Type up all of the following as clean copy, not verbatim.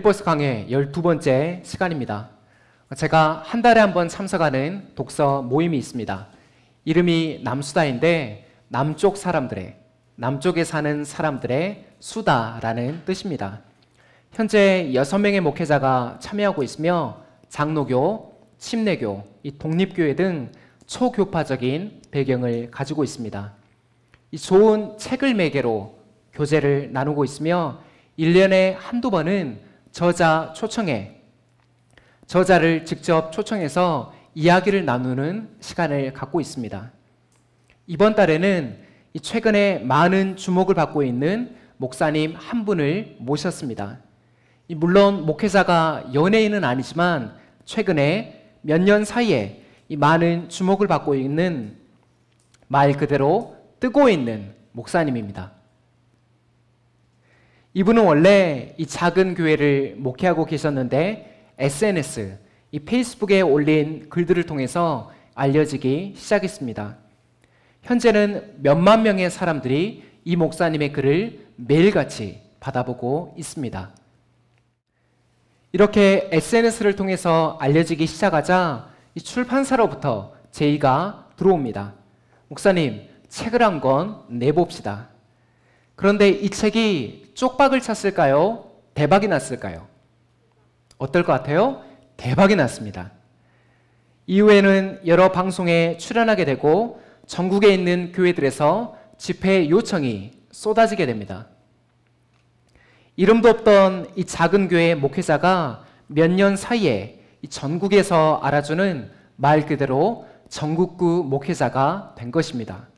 빌립보서 강의 12번째 시간입니다. 제가 한 달에 한 번 참석하는 독서 모임이 있습니다. 이름이 남수다인데 남쪽에 사는 사람들의 수다라는 뜻입니다. 현재 6명의 목회자가 참여하고 있으며 장로교, 침례교, 독립교회 등 초교파적인 배경을 가지고 있습니다. 이 좋은 책을 매개로 교제를 나누고 있으며 1년에 한두 번은 저자를 직접 초청해서 이야기를 나누는 시간을 갖고 있습니다. 이번 달에는 최근에 많은 주목을 받고 있는 목사님 한 분을 모셨습니다. 물론 목회자가 연예인은 아니지만 최근에 몇 년 사이에 많은 주목을 받고 있는 말 그대로 뜨고 있는 목사님입니다. 이분은 원래 이 작은 교회를 목회하고 계셨는데 SNS, 이 페이스북에 올린 글들을 통해서 알려지기 시작했습니다. 현재는 몇만 명의 사람들이 이 목사님의 글을 매일같이 받아보고 있습니다. 이렇게 SNS를 통해서 알려지기 시작하자 이 출판사로부터 제의가 들어옵니다. 목사님, 책을 한 권 내봅시다. 그런데 이 책이 쪽박을 찼을까요? 대박이 났을까요? 어떨 것 같아요? 대박이 났습니다. 이후에는 여러 방송에 출연하게 되고 전국에 있는 교회들에서 집회 요청이 쏟아지게 됩니다. 이름도 없던 이 작은 교회 목회자가 몇 년 사이에 이 전국에서 알아주는 말 그대로 전국구 목회자가 된 것입니다.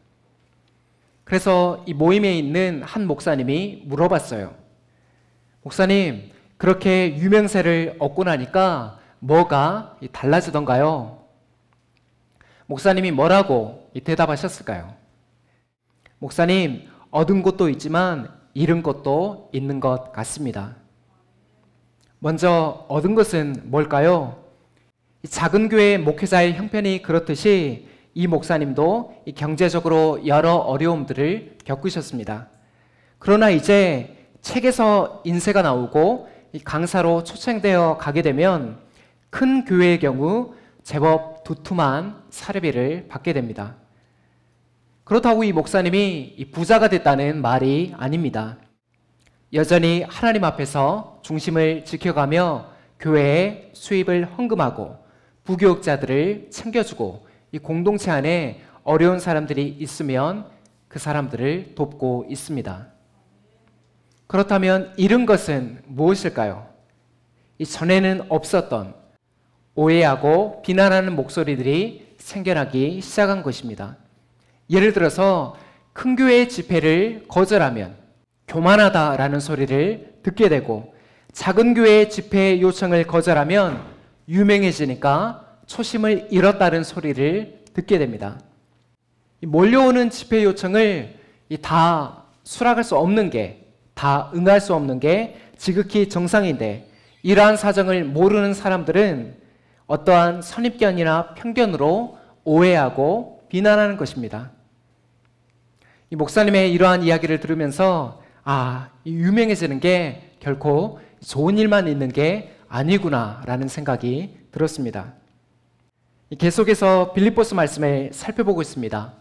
그래서 이 모임에 있는 한 목사님이 물어봤어요. 목사님, 그렇게 유명세를 얻고 나니까 뭐가 달라지던가요? 목사님이 뭐라고 대답하셨을까요? 목사님, 얻은 것도 있지만 잃은 것도 있는 것 같습니다. 먼저 얻은 것은 뭘까요? 작은 교회 목회자의 형편이 그렇듯이 이 목사님도 경제적으로 여러 어려움들을 겪으셨습니다. 그러나 이제 책에서 인세가 나오고 강사로 초청되어 가게 되면 큰 교회의 경우 제법 두툼한 사례비를 받게 됩니다. 그렇다고 이 목사님이 부자가 됐다는 말이 아닙니다. 여전히 하나님 앞에서 중심을 지켜가며 교회에 수입을 헌금하고 부교육자들을 챙겨주고 이 공동체 안에 어려운 사람들이 있으면 그 사람들을 돕고 있습니다. 그렇다면 잃은 것은 무엇일까요? 이 전에는 없었던 오해하고 비난하는 목소리들이 생겨나기 시작한 것입니다. 예를 들어서 큰 교회의 집회를 거절하면 교만하다라는 소리를 듣게 되고 작은 교회의 집회 요청을 거절하면 유명해지니까 초심을 잃었다는 소리를 듣게 됩니다. 몰려오는 집회 요청을 다 수락할 수 없는 게, 다 응할 수 없는 게 지극히 정상인데 이러한 사정을 모르는 사람들은 어떠한 선입견이나 편견으로 오해하고 비난하는 것입니다. 이 목사님의 이러한 이야기를 들으면서 유명해지는 게 결코 좋은 일만 있는 게 아니구나 라는 생각이 들었습니다. 계속해서 빌립보서 말씀을 살펴보고 있습니다.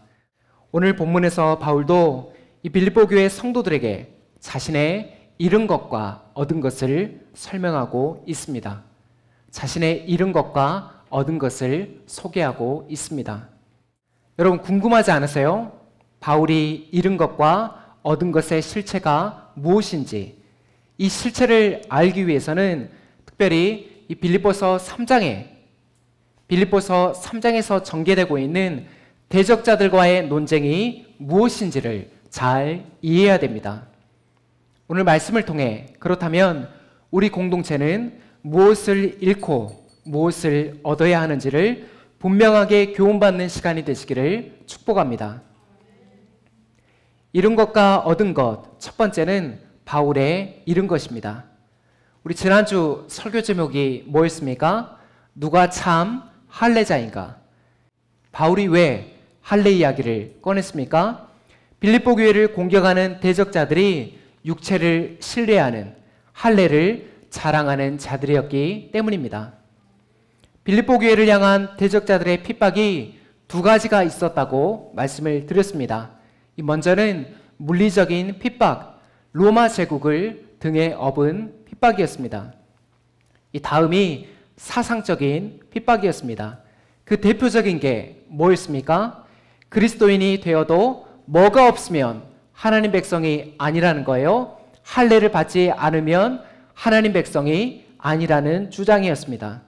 오늘 본문에서 바울도 이 빌립보 교회 성도들에게 자신의 잃은 것과 얻은 것을 설명하고 있습니다. 자신의 잃은 것과 얻은 것을 소개하고 있습니다. 여러분 궁금하지 않으세요? 바울이 잃은 것과 얻은 것의 실체가 무엇인지, 이 실체를 알기 위해서는 특별히 이 빌립보서 3장에서 전개되고 있는 대적자들과의 논쟁이 무엇인지를 잘 이해해야 됩니다. 오늘 말씀을 통해 그렇다면 우리 공동체는 무엇을 잃고 무엇을 얻어야 하는지를 분명하게 교훈받는 시간이 되시기를 축복합니다. 잃은 것과 얻은 것, 첫 번째는 바울의 잃은 것입니다. 우리 지난주 설교 제목이 뭐였습니까? 누가 참 할례자인가? 바울이 왜 할례 이야기를 꺼냈습니까? 빌립보 교회를 공격하는 대적자들이 육체를 신뢰하는 할례를 자랑하는 자들이었기 때문입니다. 빌립보 교회를 향한 대적자들의 핍박이 두 가지가 있었다고 말씀을 드렸습니다. 먼저는 물리적인 핍박, 로마 제국을 등에 업은 핍박이었습니다. 이 다음이 사상적인 핍박이었습니다. 그 대표적인 게 뭐였습니까? 그리스도인이 되어도 뭐가 없으면 하나님 백성이 아니라는 거예요. 할례를 받지 않으면 하나님 백성이 아니라는 주장이었습니다.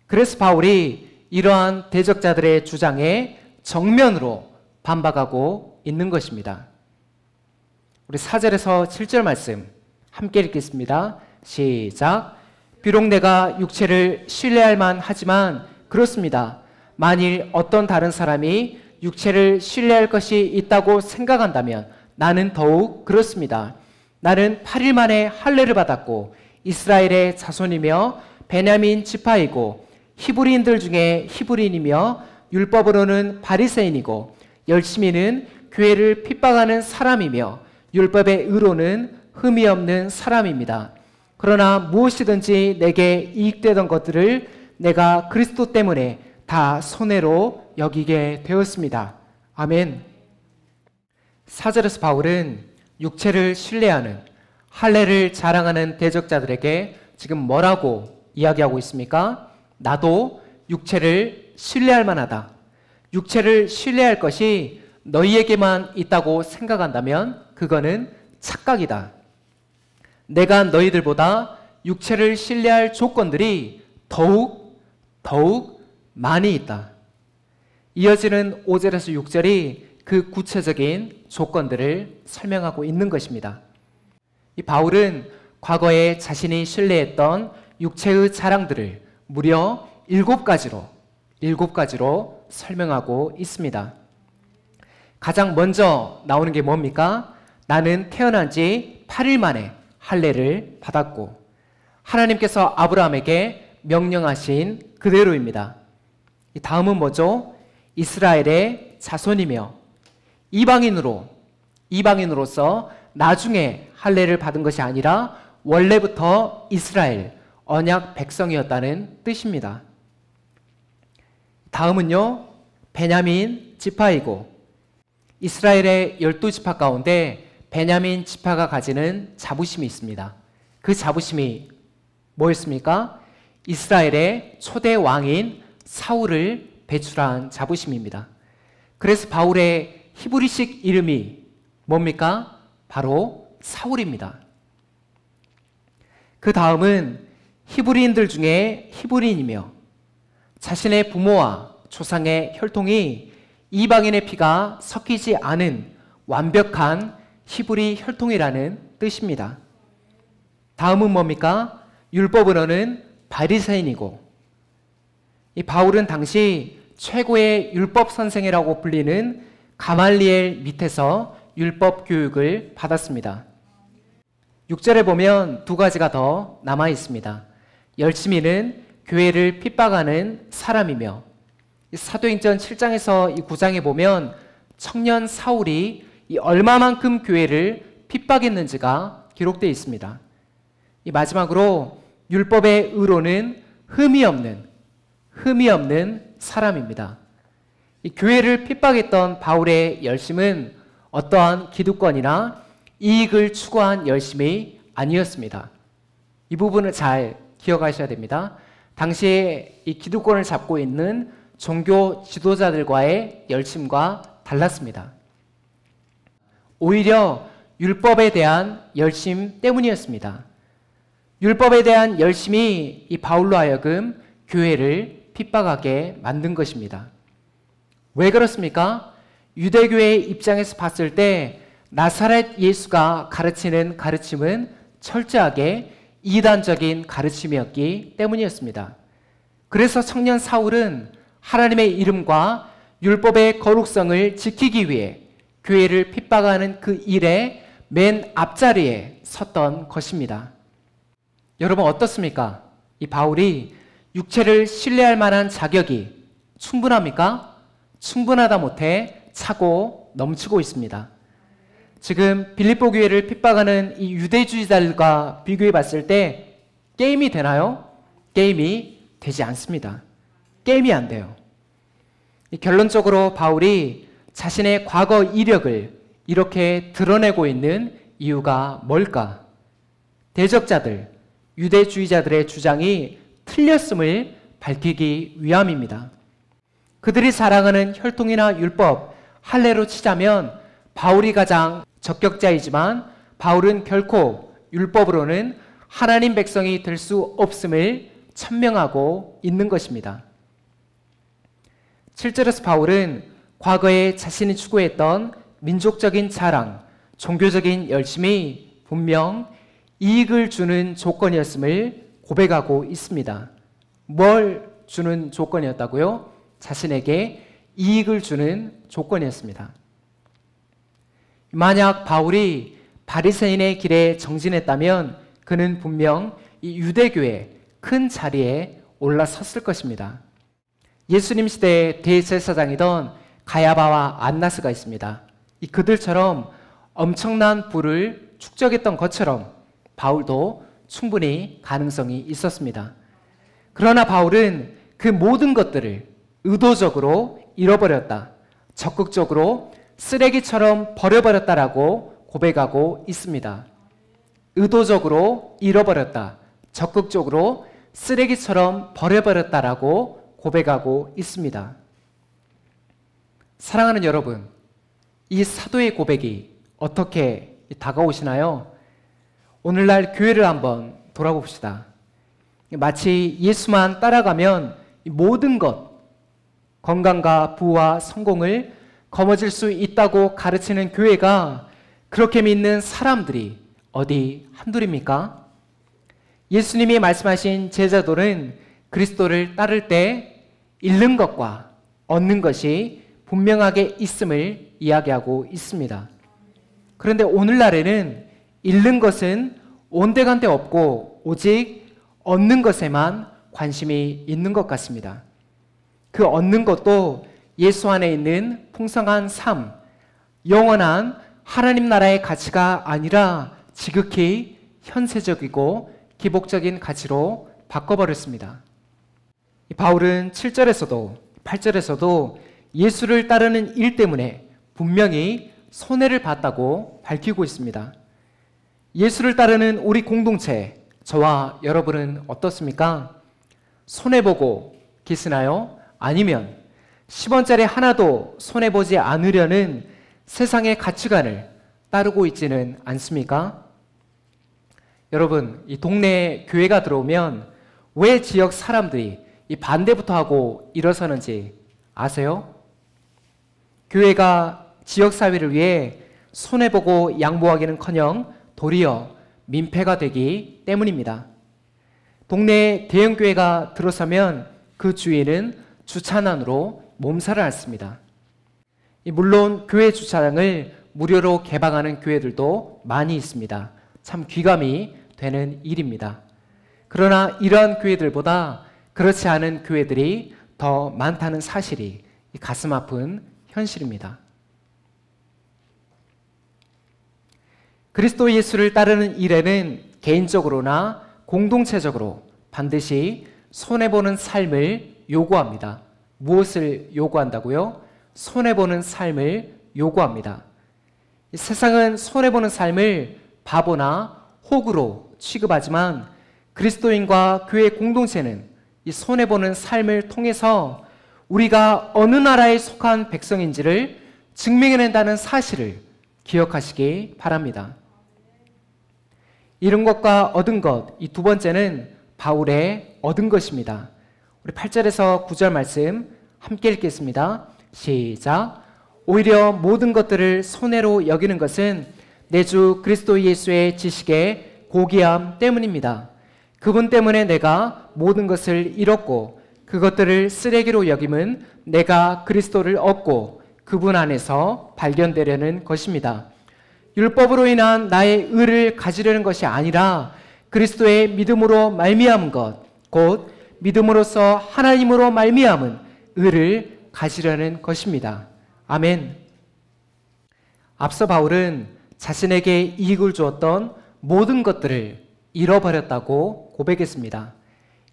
그래서 바울이 이러한 대적자들의 주장에 정면으로 반박하고 있는 것입니다. 우리 4절에서 7절 말씀 함께 읽겠습니다. 시작. 비록 내가 육체를 신뢰할 만하지만 그렇습니다. 만일 어떤 다른 사람이 육체를 신뢰할 것이 있다고 생각한다면 나는 더욱 그렇습니다. 나는 8일 만에 할례를 받았고 이스라엘의 자손이며 베냐민 지파이고 히브리인들 중에 히브리인이며 율법으로는 바리새인이고 열심히는 교회를 핍박하는 사람이며 율법의 의로는 흠이 없는 사람입니다. 그러나 무엇이든지 내게 이익되던 것들을 내가 그리스도 때문에 다 손해로 여기게 되었습니다. 아멘. 4절에서 바울은 육체를 신뢰하는 할례를 자랑하는 대적자들에게 지금 뭐라고 이야기하고 있습니까? 나도 육체를 신뢰할 만하다. 육체를 신뢰할 것이 너희에게만 있다고 생각한다면 그거는 착각이다. 내가 너희들보다 육체를 신뢰할 조건들이 더욱 많이 있다. 이어지는 5절에서 6절이 그 구체적인 조건들을 설명하고 있는 것입니다. 이 바울은 과거에 자신이 신뢰했던 육체의 자랑들을 무려 7가지로 설명하고 있습니다. 가장 먼저 나오는 게 뭡니까? 나는 태어난 지 8일 만에 할례를 받았고 하나님께서 아브라함에게 명령하신 그대로입니다. 이 다음은 뭐죠? 이스라엘의 자손이며 이방인으로서 나중에 할례를 받은 것이 아니라 원래부터 이스라엘 언약 백성이었다는 뜻입니다. 다음은요, 베냐민 지파이고 이스라엘의 12지파 가운데 베냐민 지파가 가지는 자부심이 있습니다. 그 자부심이 뭐였습니까? 이스라엘의 초대 왕인 사울을 배출한 자부심입니다. 그래서 바울의 히브리식 이름이 뭡니까? 바로 사울입니다. 그 다음은 히브리인들 중에 히브리인이며 자신의 부모와 조상의 혈통이 이방인의 피가 섞이지 않은 완벽한 히브리 혈통이라는 뜻입니다. 다음은 뭡니까? 율법으로는 바리새인이고 이 바울은 당시 최고의 율법 선생이라고 불리는 가말리엘 밑에서 율법 교육을 받았습니다. 6절에 보면 두 가지가 더 남아 있습니다. 열심히는 교회를 핍박하는 사람이며 사도행전 7장에서 이 9장에 보면 청년 사울이 이 얼마만큼 교회를 핍박했는지가 기록되어 있습니다. 이 마지막으로 율법의 의로는 흠이 없는 사람입니다. 이 교회를 핍박했던 바울의 열심은 어떠한 기득권이나 이익을 추구한 열심이 아니었습니다. 이 부분을 잘 기억하셔야 됩니다. 당시에 이 기득권을 잡고 있는 종교 지도자들과의 열심과 달랐습니다. 오히려 율법에 대한 열심 때문이었습니다. 율법에 대한 열심이 이 바울로 하여금 교회를 핍박하게 만든 것입니다. 왜 그렇습니까? 유대교의 입장에서 봤을 때 나사렛 예수가 가르치는 가르침은 철저하게 이단적인 가르침이었기 때문이었습니다. 그래서 청년 사울은 하나님의 이름과 율법의 거룩성을 지키기 위해 교회를 핍박하는 그 일의 맨 앞자리에 섰던 것입니다. 여러분 어떻습니까? 이 바울이 육체를 신뢰할 만한 자격이 충분합니까? 충분하다 못해 차고 넘치고 있습니다. 지금 빌립보 교회를 핍박하는 이 유대주의자들과 비교해 봤을 때 게임이 되나요? 게임이 되지 않습니다. 게임이 안 돼요. 결론적으로 바울이 자신의 과거 이력을 이렇게 드러내고 있는 이유가 뭘까? 대적자들, 유대주의자들의 주장이 틀렸음을 밝히기 위함입니다. 그들이 자랑하는 혈통이나 율법, 할례로 치자면 바울이 가장 적격자이지만 바울은 결코 율법으로는 하나님 백성이 될 수 없음을 천명하고 있는 것입니다. 7절에서 바울은 과거에 자신이 추구했던 민족적인 자랑, 종교적인 열심이 분명 이익을 주는 조건이었음을 고백하고 있습니다. 뭘 주는 조건이었다고요? 자신에게 이익을 주는 조건이었습니다. 만약 바울이 바리새인의 길에 정진했다면 그는 분명 이 유대교의 큰 자리에 올라섰을 것입니다. 예수님 시대의 대제사장이던 가야바와 안나스가 있습니다. 이 그들처럼 엄청난 부를 축적했던 것처럼 바울도 충분히 가능성이 있었습니다. 그러나 바울은 그 모든 것들을 의도적으로 잃어버렸다, 적극적으로 쓰레기처럼 버려버렸다라고 고백하고 있습니다. 의도적으로 잃어버렸다, 적극적으로 쓰레기처럼 버려버렸다라고 고백하고 있습니다. 사랑하는 여러분, 이 사도의 고백이 어떻게 다가오시나요? 오늘날 교회를 한번 돌아봅시다. 마치 예수만 따라가면 모든 것, 건강과 부와 성공을 거머쥘 수 있다고 가르치는 교회가 그렇게 믿는 사람들이 어디 한둘입니까? 예수님이 말씀하신 제자도는 그리스도를 따를 때 잃는 것과 얻는 것이 분명하게 있음을 이야기하고 있습니다. 그런데 오늘날에는 잃는 것은 온데간데 없고 오직 얻는 것에만 관심이 있는 것 같습니다. 그 얻는 것도 예수 안에 있는 풍성한 삶, 영원한 하나님 나라의 가치가 아니라 지극히 현세적이고 기복적인 가치로 바꿔버렸습니다. 바울은 7절에서도 8절에서도 예수를 따르는 일 때문에 분명히 손해를 봤다고 밝히고 있습니다. 예수를 따르는 우리 공동체, 저와 여러분은 어떻습니까? 손해보고 계시나요? 아니면 10원짜리 하나도 손해보지 않으려는 세상의 가치관을 따르고 있지는 않습니까? 여러분, 이 동네에 교회가 들어오면 왜 지역 사람들이 이 반대부터 하고 일어서는지 아세요? 교회가 지역사회를 위해 손해보고 양보하기는커녕 도리어 민폐가 되기 때문입니다. 동네에 대형교회가 들어서면 그 주위는 주차난으로 몸살을 앓습니다. 물론 교회 주차장을 무료로 개방하는 교회들도 많이 있습니다. 참 귀감이 되는 일입니다. 그러나 이러한 교회들보다 그렇지 않은 교회들이 더 많다는 사실이 가슴 아픈 현실입니다. 그리스도 예수를 따르는 일에는 개인적으로나 공동체적으로 반드시 손해보는 삶을 요구합니다. 무엇을 요구한다고요? 손해보는 삶을 요구합니다. 세상은 손해보는 삶을 바보나 호구로 취급하지만 그리스도인과 교회 공동체는 이 손해보는 삶을 통해서 우리가 어느 나라에 속한 백성인지를 증명해낸다는 사실을 기억하시기 바랍니다. 잃은 것과 얻은 것, 이 두 번째는 바울의 얻은 것입니다. 우리 8절에서 9절 말씀 함께 읽겠습니다. 시작. 오히려 모든 것들을 손해로 여기는 것은 내 주 그리스도 예수의 지식의 고귀함 때문입니다. 그분 때문에 내가 모든 것을 잃었고 그것들을 쓰레기로 여김은 내가 그리스도를 얻고 그분 안에서 발견되려는 것입니다. 율법으로 인한 나의 의를 가지려는 것이 아니라 그리스도의 믿음으로 말미암은 것, 곧 믿음으로써 하나님으로 말미암은 의를 가지려는 것입니다. 아멘. 앞서 바울은 자신에게 이익을 주었던 모든 것들을 잃어버렸다고 고백했습니다.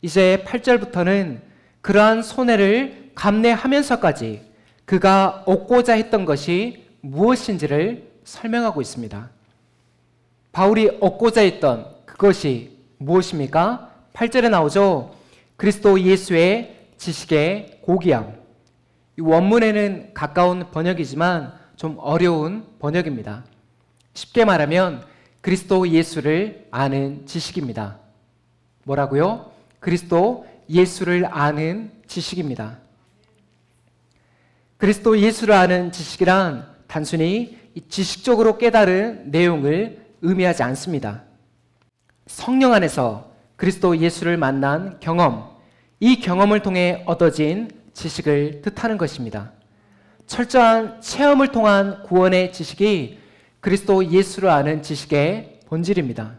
이제 8절부터는 그러한 손해를 감내하면서까지 그가 얻고자 했던 것이 무엇인지를 설명하고 있습니다. 바울이 얻고자 했던 그것이 무엇입니까? 8절에 나오죠. 그리스도 예수의 지식의 고귀함. 이 원문에는 가까운 번역이지만 좀 어려운 번역입니다. 쉽게 말하면 그리스도 예수를 아는 지식입니다. 뭐라고요? 그리스도 예수를 아는 지식입니다. 그리스도 예수를 아는 지식이란 단순히 지식적으로 깨달은 내용을 의미하지 않습니다. 성령 안에서 그리스도 예수를 만난 경험, 이 경험을 통해 얻어진 지식을 뜻하는 것입니다. 철저한 체험을 통한 구원의 지식이 그리스도 예수를 아는 지식의 본질입니다.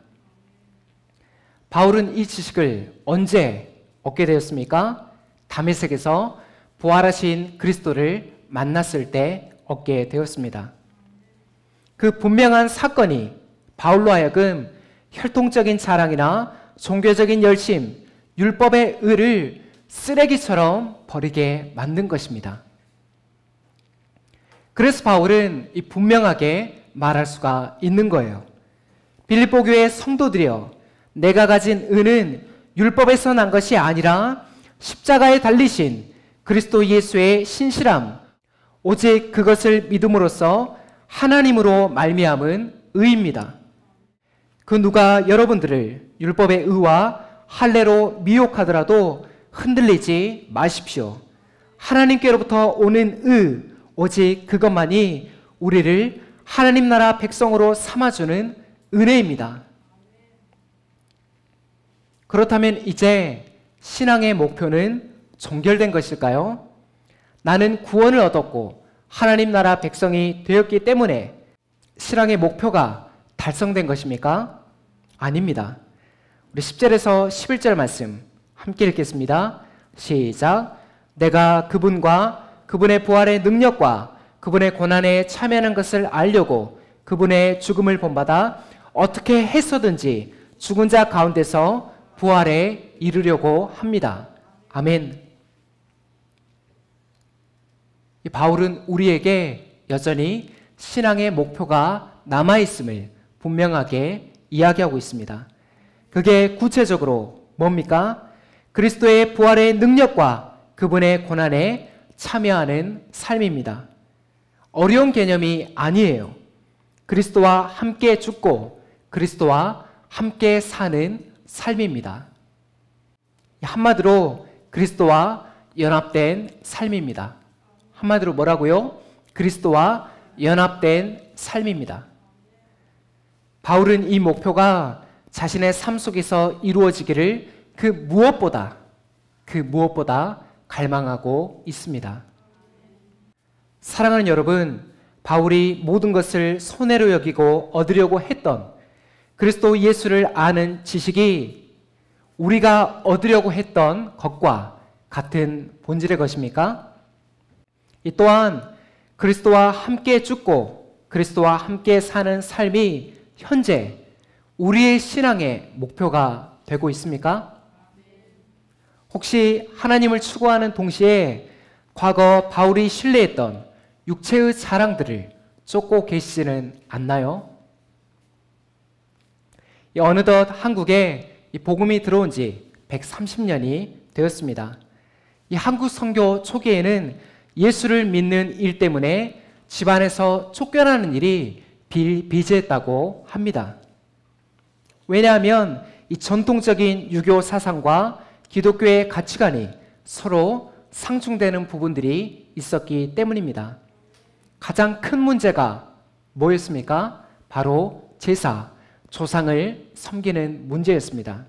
바울은 이 지식을 언제 얻게 되었습니까? 다메섹에서 부활하신 그리스도를 만났을 때 얻게 되었습니다. 그 분명한 사건이 바울로 하여금 혈통적인 자랑이나 종교적인 열심, 율법의 의를 쓰레기처럼 버리게 만든 것입니다. 그래서 바울은 분명하게 말할 수가 있는 거예요. 빌립보 교회 성도들이여, 내가 가진 은은 율법에서 난 것이 아니라 십자가에 달리신 그리스도 예수의 신실함, 오직 그것을 믿음으로써 하나님으로 말미암은 의입니다. 그 누가 여러분들을 율법의 의와 할례로 미혹하더라도 흔들리지 마십시오. 하나님께로부터 오는 의, 오직 그것만이 우리를 하나님 나라 백성으로 삼아주는 은혜입니다. 그렇다면 이제 신앙의 목표는 종결된 것일까요? 나는 구원을 얻었고 하나님 나라 백성이 되었기 때문에 신앙의 목표가 달성된 것입니까? 아닙니다. 우리 10절에서 11절 말씀 함께 읽겠습니다. 시작. 내가 그분과 그분의 부활의 능력과 그분의 고난에 참여하는 것을 알려고 그분의 죽음을 본받아 어떻게 해서든지 죽은 자 가운데서 부활에 이르려고 합니다. 아멘. 이 바울은 우리에게 여전히 신앙의 목표가 남아있음을 분명하게 이야기하고 있습니다. 그게 구체적으로 뭡니까? 그리스도의 부활의 능력과 그분의 고난에 참여하는 삶입니다. 어려운 개념이 아니에요. 그리스도와 함께 죽고 그리스도와 함께 사는 삶입니다. 한마디로 그리스도와 연합된 삶입니다. 한마디로 뭐라고요? 그리스도와 연합된 삶입니다. 바울은 이 목표가 자신의 삶 속에서 이루어지기를 그 무엇보다 갈망하고 있습니다. 사랑하는 여러분, 바울이 모든 것을 손해로 여기고 얻으려고 했던 그리스도 예수를 아는 지식이 우리가 얻으려고 했던 것과 같은 본질의 것입니까? 이 또한 그리스도와 함께 죽고 그리스도와 함께 사는 삶이 현재 우리의 신앙의 목표가 되고 있습니까? 혹시 하나님을 추구하는 동시에 과거 바울이 신뢰했던 육체의 자랑들을 쫓고 계시지는 않나요? 어느덧 한국에 이 복음이 들어온 지 130년이 되었습니다. 이 한국 선교 초기에는 예수를 믿는 일 때문에 집안에서 쫓겨나는 일이 비일비재했다고 합니다. 왜냐하면 이 전통적인 유교 사상과 기독교의 가치관이 서로 상충되는 부분들이 있었기 때문입니다. 가장 큰 문제가 뭐였습니까? 바로 제사, 조상을 섬기는 문제였습니다.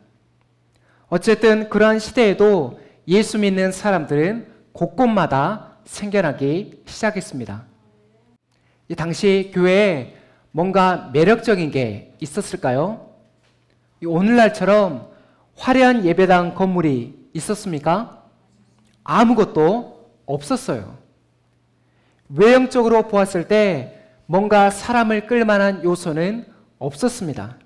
어쨌든 그러한 시대에도 예수 믿는 사람들은 곳곳마다 생겨나기 시작했습니다. 이 당시 교회에 뭔가 매력적인 게 있었을까요? 오늘날처럼 화려한 예배당 건물이 있었습니까? 아무것도 없었어요. 외형적으로 보았을 때 뭔가 사람을 끌만한 요소는 없었습니다.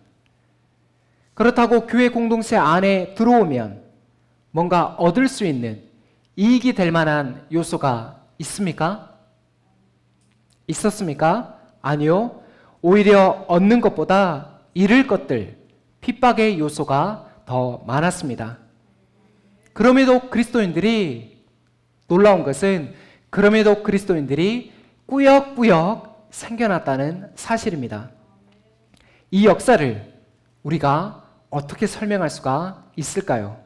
그렇다고 교회 공동체 안에 들어오면 뭔가 얻을 수 있는, 이익이 될 만한 요소가 있습니까? 있었습니까? 아니요. 오히려 얻는 것보다 잃을 것들, 핍박의 요소가 더 많았습니다. 그럼에도 그리스도인들이, 놀라운 것은 그럼에도 그리스도인들이 꾸역꾸역 생겨났다는 사실입니다. 이 역사를 우리가 어떻게 설명할 수가 있을까요?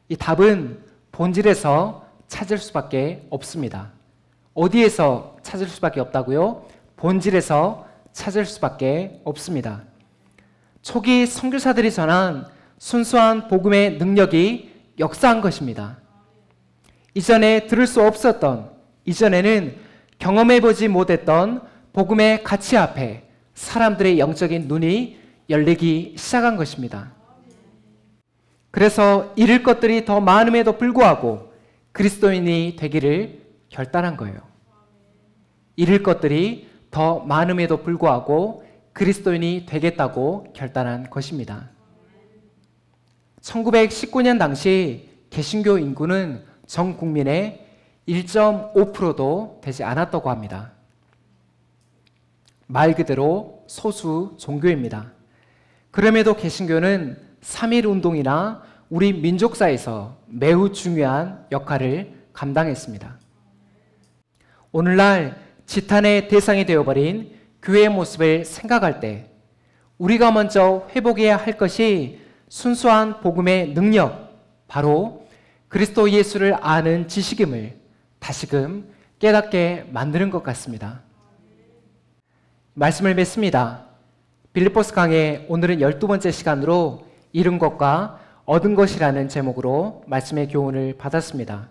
이 답은 본질에서 찾을 수밖에 없습니다. 어디에서 찾을 수밖에 없다고요? 본질에서 찾을 수밖에 없습니다. 초기 선교사들이 전한 순수한 복음의 능력이 역사한 것입니다. 이전에 들을 수 없었던, 이전에는 경험해보지 못했던 복음의 가치 앞에 사람들의 영적인 눈이 열리기 시작한 것입니다. 그래서 잃을 것들이 더 많음에도 불구하고 그리스도인이 되기를 결단한 거예요. 잃을 것들이 더 많음에도 불구하고 그리스도인이 되겠다고 결단한 것입니다. 1919년 당시 개신교 인구는 전 국민의 1.5%도 되지 않았다고 합니다. 말 그대로 소수 종교입니다. 그럼에도 개신교는 3.1 운동이나 우리 민족사에서 매우 중요한 역할을 감당했습니다. 오늘날 지탄의 대상이 되어버린 교회의 모습을 생각할 때 우리가 먼저 회복해야 할 것이 순수한 복음의 능력, 바로 그리스도 예수를 아는 지식임을 다시금 깨닫게 만드는 것 같습니다. 말씀을 맺습니다. 빌립보스 강의 오늘은 12번째 시간으로 잃은 것과 얻은 것이라는 제목으로 말씀의 교훈을 받았습니다.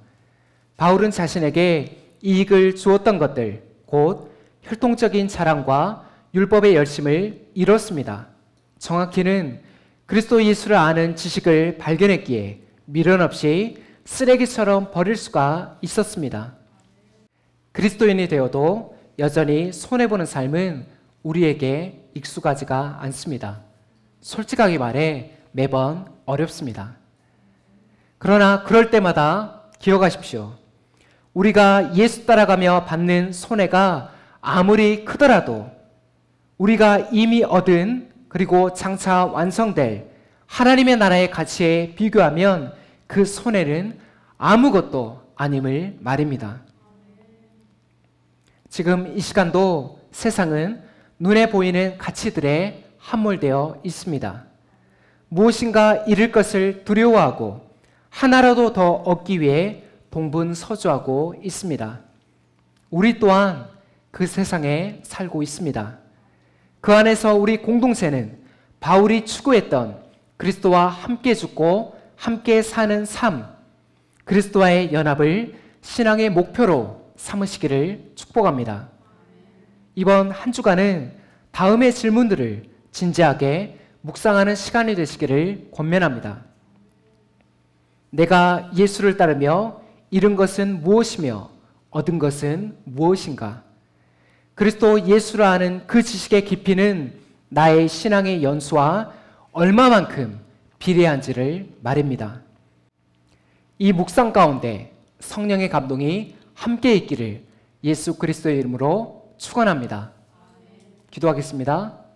바울은 자신에게 이익을 주었던 것들, 곧 혈통적인 자랑과 율법의 열심을 잃었습니다. 정확히는 그리스도 예수를 아는 지식을 발견했기에 미련 없이 쓰레기처럼 버릴 수가 있었습니다. 그리스도인이 되어도 여전히 손해보는 삶은 우리에게 익숙하지가 않습니다. 솔직하게 말해 매번 어렵습니다. 그러나 그럴 때마다 기억하십시오. 우리가 예수 따라가며 받는 손해가 아무리 크더라도 우리가 이미 얻은, 그리고 장차 완성될 하나님의 나라의 가치에 비교하면 그 손해는 아무것도 아님을 말입니다. 지금 이 시간도 세상은 눈에 보이는 가치들에 함몰되어 있습니다. 무엇인가 잃을 것을 두려워하고 하나라도 더 얻기 위해 동분서주하고 있습니다. 우리 또한 그 세상에 살고 있습니다. 그 안에서 우리 공동체는 바울이 추구했던 그리스도와 함께 죽고 함께 사는 삶, 그리스도와의 연합을 신앙의 목표로 삼으시기를 축복합니다. 이번 한 주간은 다음의 질문들을 진지하게 묵상하는 시간이 되시기를 권면합니다. 내가 예수를 따르며 잃은 것은 무엇이며 얻은 것은 무엇인가? 그리스도 예수를 아는 그 지식의 깊이는 나의 신앙의 연수와 얼마만큼 비례한지를 말입니다. 이 묵상 가운데 성령의 감동이 함께 있기를 예수 그리스도의 이름으로 축원합니다. 기도하겠습니다.